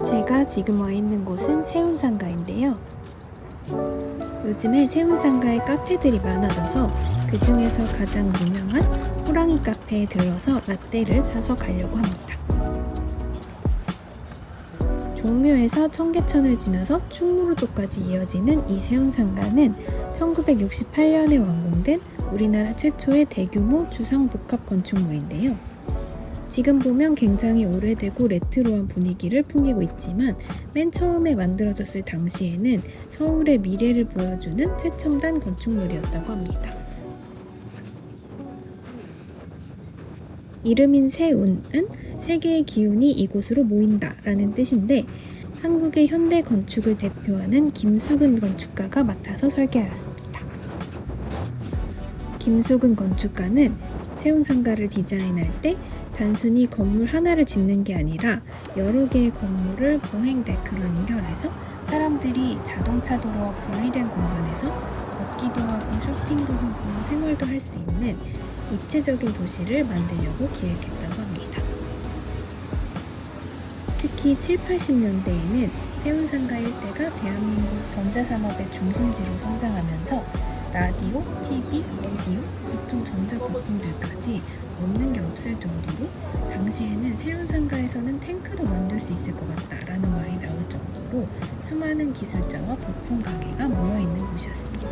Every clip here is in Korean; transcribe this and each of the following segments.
제가 지금 와 있는 곳은 세운상가인데요. 요즘에 세운상가에 카페들이 많아져서 그 중에서 가장 유명한 호랑이 카페에 들러서 라떼를 사서 가려고 합니다. 종묘에서 청계천을 지나서 충무로 쪽까지 이어지는 이 세운상가는 1968년에 완공된 우리나라 최초의 대규모 주상복합 건축물인데요. 지금 보면 굉장히 오래되고 레트로한 분위기를 풍기고 있지만 맨 처음에 만들어졌을 당시에는 서울의 미래를 보여주는 최첨단 건축물이었다고 합니다. 이름인 세운은 세계의 기운이 이곳으로 모인다 라는 뜻인데 한국의 현대 건축을 대표하는 김수근 건축가가 맡아서 설계하였습니다. 김수근 건축가는 세운상가를 디자인할 때 단순히 건물 하나를 짓는 게 아니라 여러 개의 건물을 보행 데크로 연결해서 사람들이 자동차 도로와 분리된 공간에서 걷기도 하고 쇼핑도 하고 생활도 할 수 있는 입체적인 도시를 만들려고 기획했다고 합니다. 특히 7, 80년대에는 세운상가 일대가 대한민국 전자산업의 중심지로 성장하면서 라디오, TV, 오디오, 각종 전자부품들까지 없는 게 없을 정도로 당시에는 세운상가에서는 탱크도 만들 수 있을 것 같다라는 말이 나올 정도로 수많은 기술자와 부품 가게가 모여있는 곳이었습니다.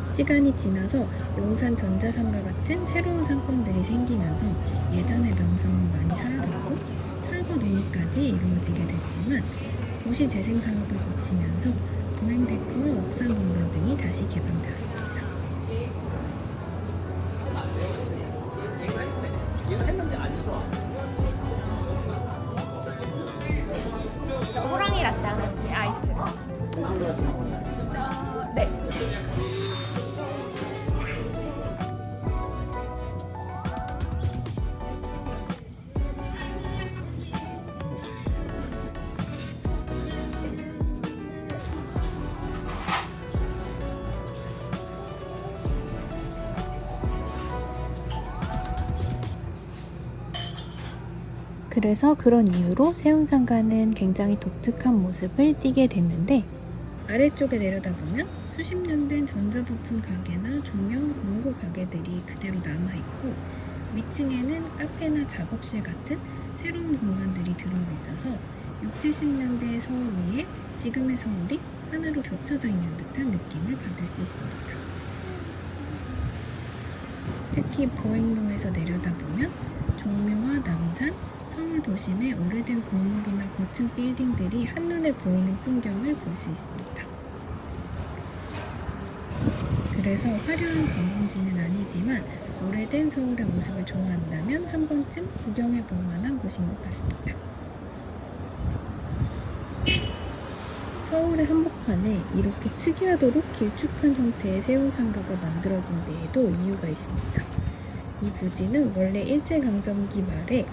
시간이 지나서 용산 전자상가 같은 새로운 상권들이 생기면서 예전의 명성은 많이 사라졌고 철거 논의까지 이루어지게 됐지만 도시 재생 사업을 거치면서 보행데크와 옥상 공간 등이 다시 개방되었습니다. 호랑이 라떼 하나씩 아이스로. 네. 그래서 그런 이유로 세운상가는 굉장히 독특한 모습을 띠게 됐는데 아래쪽에 내려다보면 수십 년 된 전자부품 가게나 조명, 공구 가게들이 그대로 남아있고 위층에는 카페나 작업실 같은 새로운 공간들이 들어와 있어서 6, 70년대의 서울 위에 지금의 서울이 하나로 겹쳐져 있는 듯한 느낌을 받을 수 있습니다. 특히 보행로에서 내려다보면 종묘와 남산, 서울 도심의 오래된 골목이나 고층 빌딩들이 한눈에 보이는 풍경을 볼 수 있습니다. 그래서 화려한 관광지는 아니지만 오래된 서울의 모습을 좋아한다면 한 번쯤 구경해볼 만한 곳인 것 같습니다. 서울의 한복판에 이렇게 특이하도록 길쭉한 형태의 세운상가가 만들어진 데에도 이유가 있습니다. 이 부지는 원래 일제강점기 말에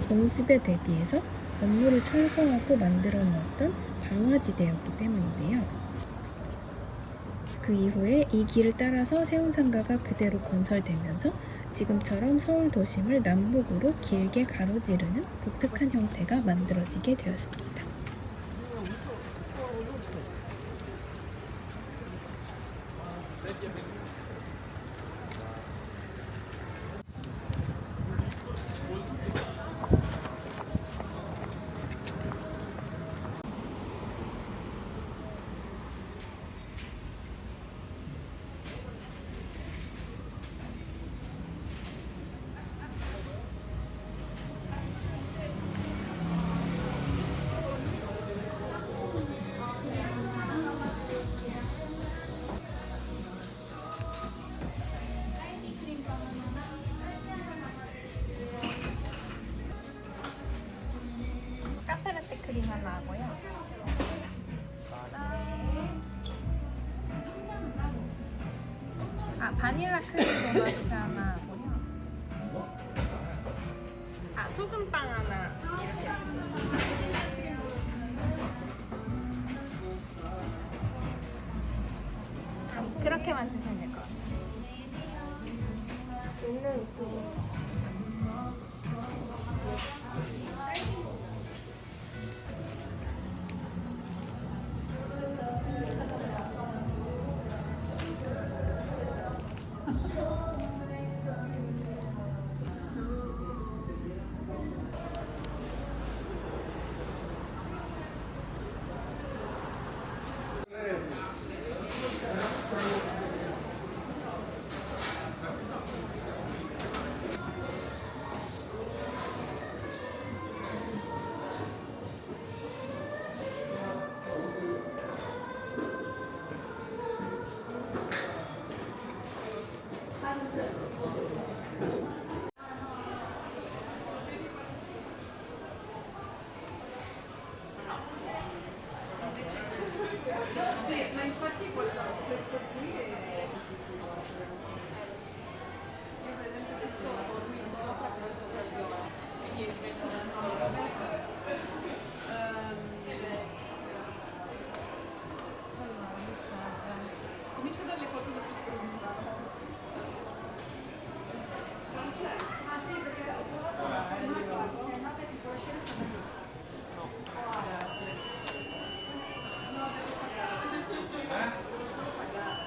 공습에 대비해서 건물을 철거하고 만들어 놓았던 방화지대였기 때문인데요. 그 이후에 이 길을 따라서 세운상가가 그대로 건설되면서 지금처럼 서울 도심을 남북으로 길게 가로지르는 독특한 형태가 만들어지게 되었습니다. 카페라떼 크림 하나 하고요. 바닐라 크림 도넛 하나 하고요. 소금빵 하나 이렇게 주세요. 이렇게만 쓰시면 될 것 같아요. Sì, ma infatti questo qui è... Io per esempio adesso ho lui sopra, questo per viola, quindi diventa una nuova. Allora, mi serve. Comincio a darle qualcosa più strumentale. Non c'è? Ah sì, perché ho provato a fare una cosa, se andate tipo la scena no, grazie. No, devo pagare. Devo solo pagare.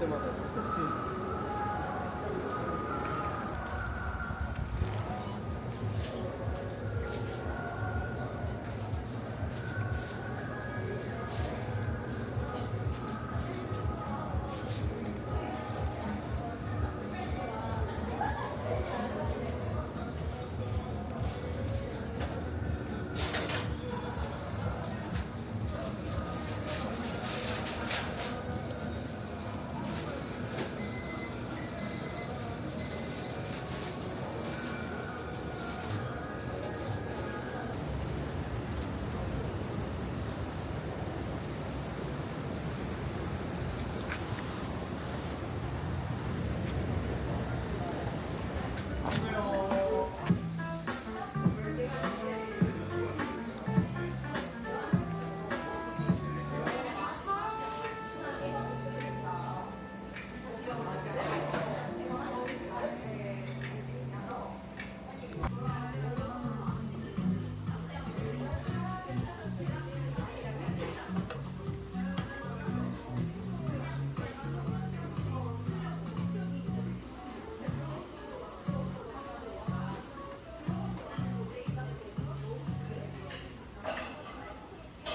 때마다 똑같이